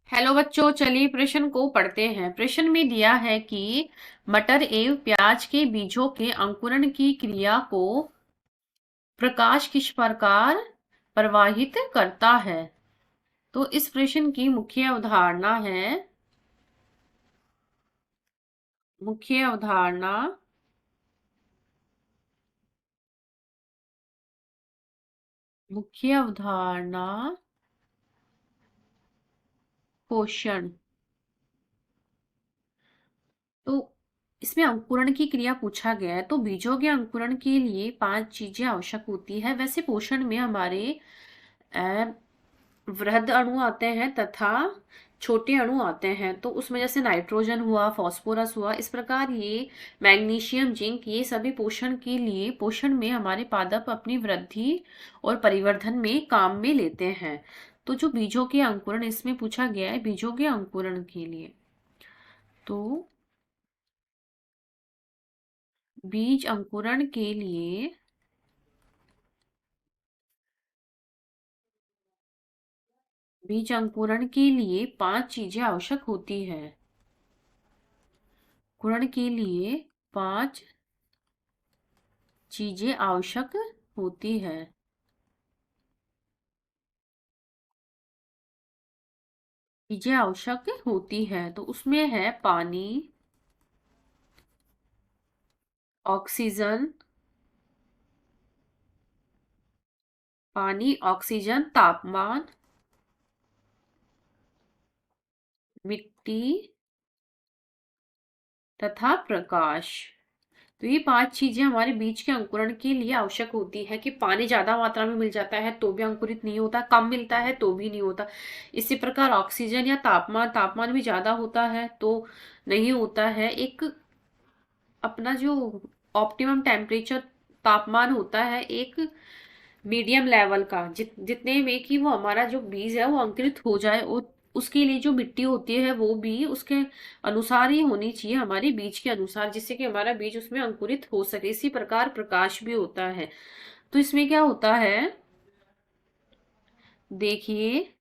Hello बच्चों, चलिए प्रश्न को पढ़ते हैं। प्रश्न में दिया है कि मटर एवं प्याज के बीजों के अंकुरण की क्रिया को प्रकाश किस प्रकार प्रवाहित करता है। तो इस प्रश्न की मुख्य अवधारणा है, मुख्य अवधारणा मुख्य अवधारणा पोषण। तो इसमें अंकुरण की क्रिया पूछा गया है। तो बीजों के अंकुरण के लिए 5 चीजें आवश्यक होती है। वैसे पोषण में हमारे अ, वृहद अणु आते हैं तथा छोटे अणु आते हैं। तो उसमें जैसे नाइट्रोजन हुआ, फास्फोरस हुआ, इस प्रकार ये मैग्नीशियम, जिंक, ये सभी पोषण के लिए, पोषण में हमारे पादप अपनी वृद्धि और परिवर्धन में काम में लेते हैं। तो जो बीजों के अंकुरण इसमें पूछा गया है, बीजों के अंकुरण के लिए, तो बीज अंकुरण के लिए बीज अंकुरण के लिए 5 चीजें आवश्यक होती है। अंकुरण के लिए 5 चीजें आवश्यक होती है। चीजें आवश्यक होती है, तो उसमें है पानी, ऑक्सीजन, पानी, ऑक्सीजन, तापमान, मिट्टी तथा प्रकाश। तो ये 5 चीजें हमारे बीज के अंकुरण के लिए आवश्यक होती है। कि पानी ज्यादा मात्रा में मिल जाता है तो भी अंकुरित नहीं होता, कम मिलता है तो भी नहीं होता। इसी प्रकार ऑक्सीजन या तापमान, तापमान भी ज्यादा होता है तो नहीं होता है। एक अपना जो ऑप्टिमम टेम्परेचर तापमान होता है, एक मीडियम लेवल का, जितने में कि वो हमारा जो बीज है वो अंकुरित हो जाए। और उसके लिए जो मिट्टी होती है वो भी उसके अनुसार ही होनी चाहिए, हमारे बीज के अनुसार, जिससे कि हमारा बीज उसमें अंकुरित हो सके। इसी प्रकार प्रकाश भी होता है। तो इसमें क्या होता है, देखिए,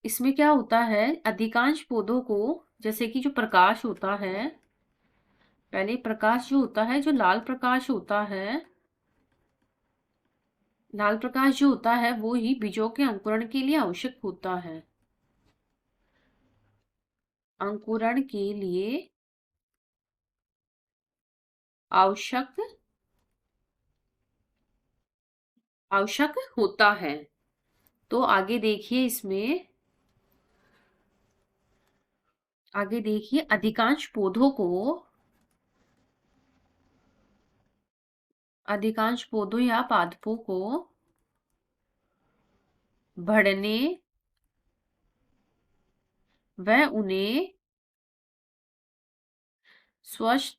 इसमें क्या होता है, अधिकांश पौधों को, जैसे कि जो प्रकाश होता है, पहले प्रकाश जो होता है, जो लाल प्रकाश होता है, लाल प्रकाश जो होता है वो ही बीजों के अंकुरण के लिए आवश्यक होता है। अंकुरण के लिए आवश्यक आवश्यक होता है। तो आगे देखिए, इसमें आगे देखिए, अधिकांश पौधों या पादपों को बढ़ने व उन्हें स्वस्थ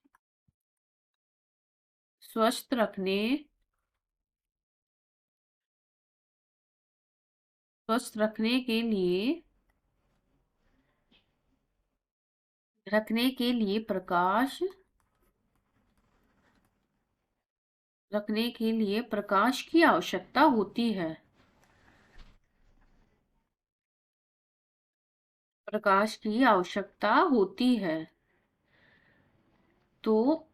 स्वस्थ रखने के लिए प्रकाश रखने के लिए प्रकाश की आवश्यकता होती है। प्रकाश की आवश्यकता होती है। तो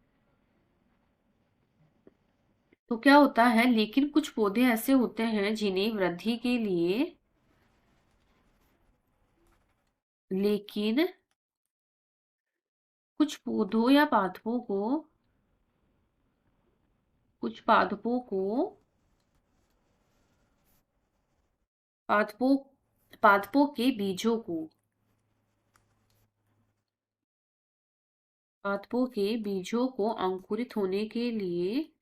तो क्या होता है, लेकिन कुछ पौधे ऐसे होते हैं जिन्हें वृद्धि के लिए, लेकिन कुछ पौधों या पादपों पादपों पादपों के बीजों को पादपों के बीजों को अंकुरित होने के लिए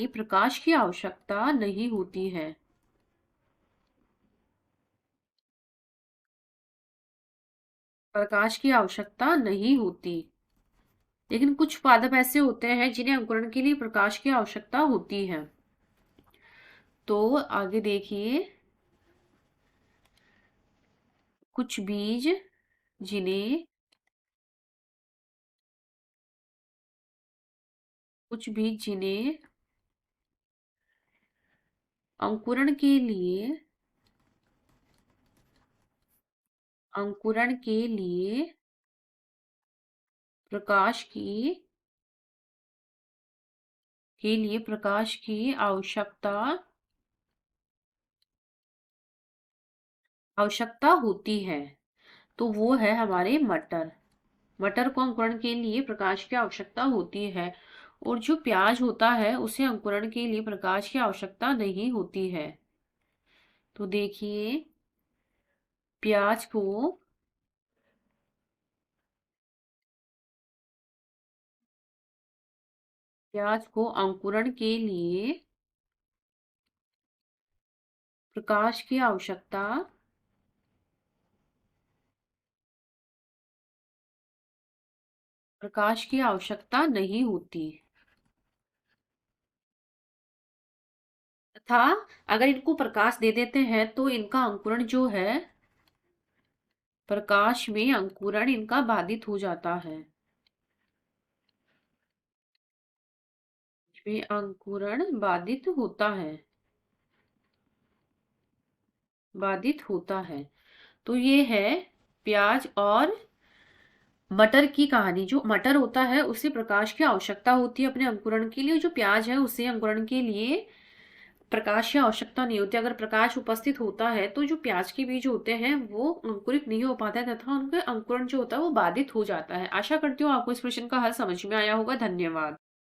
प्रकाश की आवश्यकता नहीं होती है। प्रकाश की आवश्यकता नहीं होती। लेकिन कुछ पादप ऐसे होते हैं जिन्हें अंकुरण के लिए प्रकाश की आवश्यकता होती है। तो आगे देखिए, कुछ बीज जिन्हें कुछ बीज जिन्हें अंकुरण के लिए प्रकाश की प्रकाश की आवश्यकता होती है। तो वो है हमारे मटर। मटर को अंकुरण के लिए प्रकाश की आवश्यकता होती है। और जो प्याज होता है उसे अंकुरण के लिए प्रकाश की आवश्यकता नहीं होती है। तो देखिए, प्याज को अंकुरण के लिए प्रकाश की आवश्यकता नहीं होती। तथा अगर इनको प्रकाश दे देते हैं तो इनका अंकुरण जो है, प्रकाश में अंकुरण इनका बाधित हो जाता है। में अंकुरण बाधित होता है। तो ये है प्याज और मटर की कहानी। जो मटर होता है उसे प्रकाश की आवश्यकता होती है अपने अंकुरण के लिए। जो प्याज है उसे अंकुरण के लिए प्रकाश की आवश्यकता नहीं होती। अगर प्रकाश उपस्थित होता है तो जो प्याज के बीज होते हैं वो अंकुरित नहीं हो पाते हैं तथा उनका अंकुरण जो होता है वो बाधित हो जाता है। आशा करती हूँ आपको इस प्रश्न का हल समझ में आया होगा। धन्यवाद।